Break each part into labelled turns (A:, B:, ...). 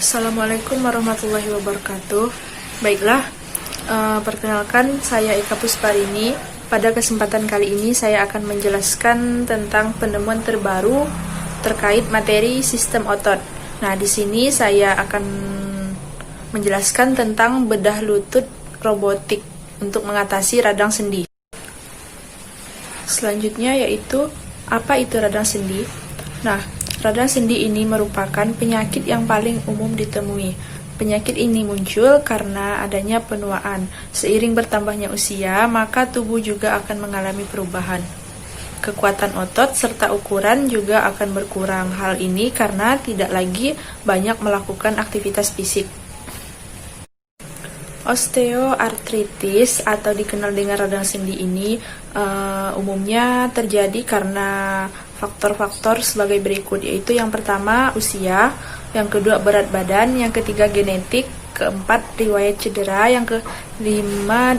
A: Assalamualaikum warahmatullahi wabarakatuh. Baiklah, perkenalkan saya Ika Pusparini. Pada kesempatan kali ini saya akan menjelaskan tentang penemuan terbaru terkait materi sistem otot. Nah, di sini saya akan menjelaskan tentang bedah lutut robotik untuk mengatasi radang sendi. Selanjutnya yaitu apa itu radang sendi? Nah, radang sendi ini merupakan penyakit yang paling umum ditemui. Penyakit ini muncul karena adanya penuaan. Seiring bertambahnya usia, maka tubuh juga akan mengalami perubahan. Kekuatan otot serta ukuran juga akan berkurang. Hal ini karena tidak lagi banyak melakukan aktivitas fisik. Osteoartritis atau dikenal dengan radang sendi ini umumnya terjadi karena faktor-faktor sebagai berikut, yaitu yang pertama usia, yang kedua berat badan, yang ketiga genetik, keempat riwayat cedera, yang kelima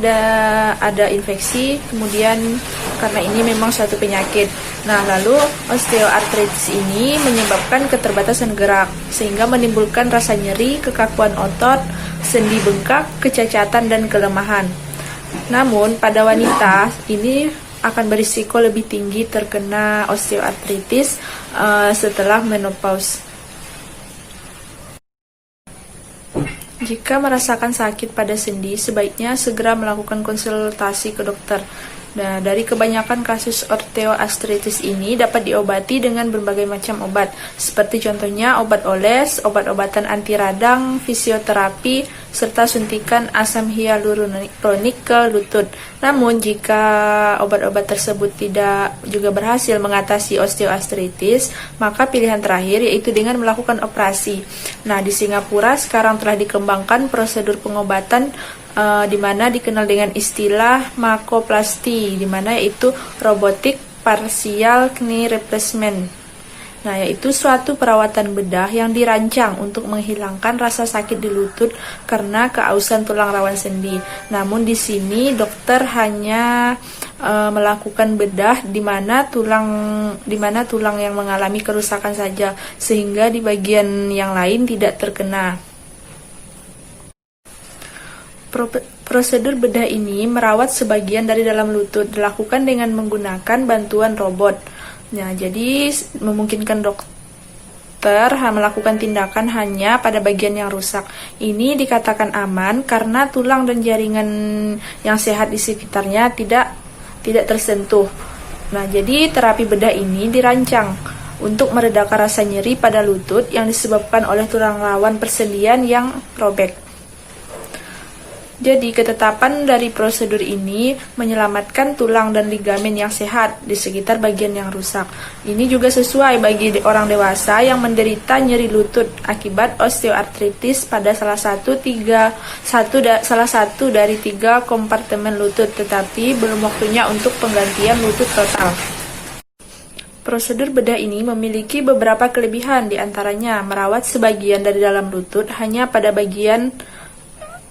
A: ada infeksi, kemudian karena ini memang suatu penyakit. Nah, lalu osteoartritis ini menyebabkan keterbatasan gerak sehingga menimbulkan rasa nyeri, kekakuan otot, sendi bengkak, kecacatan, dan kelemahan. Namun, pada wanita ini akan berisiko lebih tinggi terkena osteoartritis setelah menopause. Jika merasakan sakit pada sendi, sebaiknya segera melakukan konsultasi ke dokter. Nah, dari kebanyakan kasus osteoartritis ini dapat diobati dengan berbagai macam obat, seperti contohnya obat oles, obat-obatan anti radang, fisioterapi, serta suntikan asam hyaluronik ke lutut. Namun, jika obat-obat tersebut tidak juga berhasil mengatasi osteoartritis, maka pilihan terakhir yaitu dengan melakukan operasi. Nah, di Singapura sekarang telah dikembangkan prosedur pengobatan di mana dikenal dengan istilah makoplasti, di mana yaitu robotic partial knee replacement. Nah, yaitu suatu perawatan bedah yang dirancang untuk menghilangkan rasa sakit di lutut karena keausan tulang rawan sendi. Namun di sini dokter hanya melakukan bedah di mana tulang yang mengalami kerusakan saja, sehingga di bagian yang lain tidak terkena. Prosedur bedah ini merawat sebagian dari dalam lutut dilakukan dengan menggunakan bantuan robot. Nah, jadi memungkinkan dokter melakukan tindakan hanya pada bagian yang rusak. Ini dikatakan aman karena tulang dan jaringan yang sehat di sekitarnya tidak tersentuh. Nah, jadi terapi bedah ini dirancang untuk meredakan rasa nyeri pada lutut yang disebabkan oleh tulang rawan persendian yang robek. Jadi, ketetapan dari prosedur ini menyelamatkan tulang dan ligamen yang sehat di sekitar bagian yang rusak. Ini juga sesuai bagi orang dewasa yang menderita nyeri lutut akibat osteoartritis pada salah satu dari tiga kompartemen lutut, tetapi belum waktunya untuk penggantian lutut total. Prosedur bedah ini memiliki beberapa kelebihan, diantaranya merawat sebagian dari dalam lutut hanya pada bagian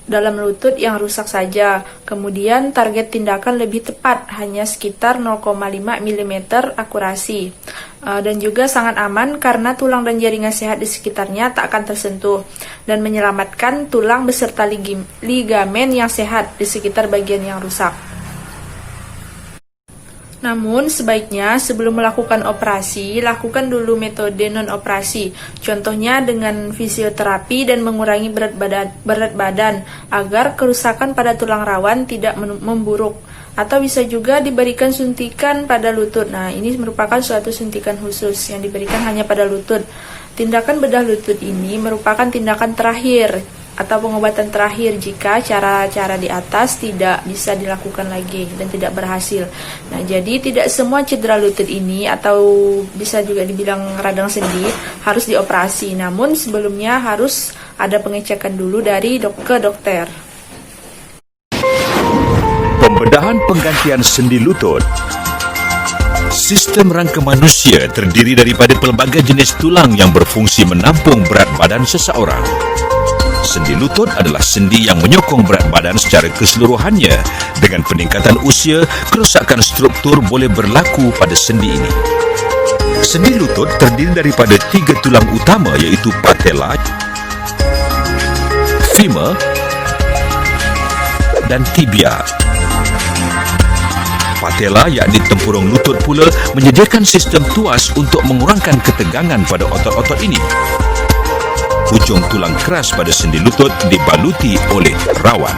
A: dalam lutut yang rusak saja. Kemudian target tindakan lebih tepat, hanya sekitar 0,5 mm akurasi. Dan juga sangat aman karena tulang dan jaringan sehat di sekitarnya tak akan tersentuh, dan menyelamatkan tulang beserta ligamen yang sehat di sekitar bagian yang rusak. Namun, sebaiknya sebelum melakukan operasi, lakukan dulu metode non-operasi. Contohnya dengan fisioterapi dan mengurangi berat badan agar kerusakan pada tulang rawan tidak memburuk. Atau bisa juga diberikan suntikan pada lutut. Nah, ini merupakan suatu suntikan khusus yang diberikan hanya pada lutut. Tindakan bedah lutut ini merupakan tindakan terakhir atau pengobatan terakhir jika cara-cara di atas tidak bisa dilakukan lagi dan tidak berhasil. Nah, jadi tidak semua cedera lutut ini atau bisa juga dibilang radang sendi harus dioperasi. Namun sebelumnya harus ada pengecekan dulu dari ke dokter.
B: Pembedahan penggantian sendi lutut. Sistem rangka manusia terdiri daripada pelbagai jenis tulang yang berfungsi menampung berat badan seseorang. Sendi lutut adalah sendi yang menyokong berat badan secara keseluruhannya. Dengan peningkatan usia, kerusakan struktur boleh berlaku pada sendi ini. Sendi lutut terdiri daripada 3 tulang utama, iaitu patella, femur dan tibia. Patella yakni tempurung lutut pula menyediakan sistem tuas untuk mengurangkan ketegangan pada otot-otot ini. Hujung tulang keras pada sendi lutut dibaluti oleh rawan.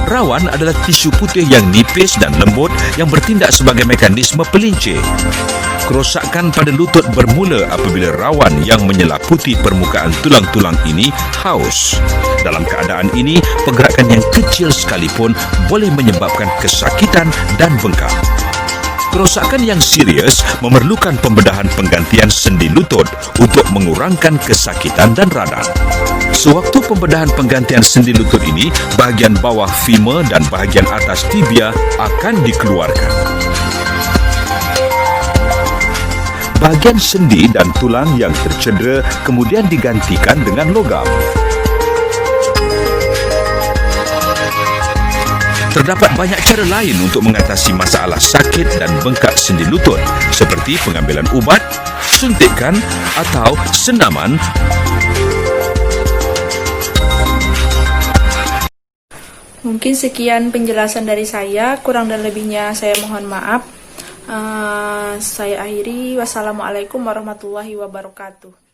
B: Rawan adalah tisu putih yang nipis dan lembut yang bertindak sebagai mekanisme pelincir. Kerosakan pada lutut bermula apabila rawan yang menyelaputi permukaan tulang-tulang ini haus. Dalam keadaan ini, pergerakan yang kecil sekalipun boleh menyebabkan kesakitan dan bengkak. Kerosakan yang serius memerlukan pembedahan penggantian sendi lutut untuk mengurangkan kesakitan dan radang. Sewaktu pembedahan penggantian sendi lutut ini, bahagian bawah femur dan bahagian atas tibia akan dikeluarkan. Bahagian sendi dan tulang yang tercedera kemudian digantikan dengan logam. Terdapat banyak cara lain untuk mengatasi masalah sakit dan bengkak sendi lutut, seperti pengambilan ubat, suntikan atau senaman.
A: Mungkin sekian penjelasan dari saya, kurang dan lebihnya saya mohon maaf. Saya akhiri, wassalamualaikum warahmatullahi wabarakatuh.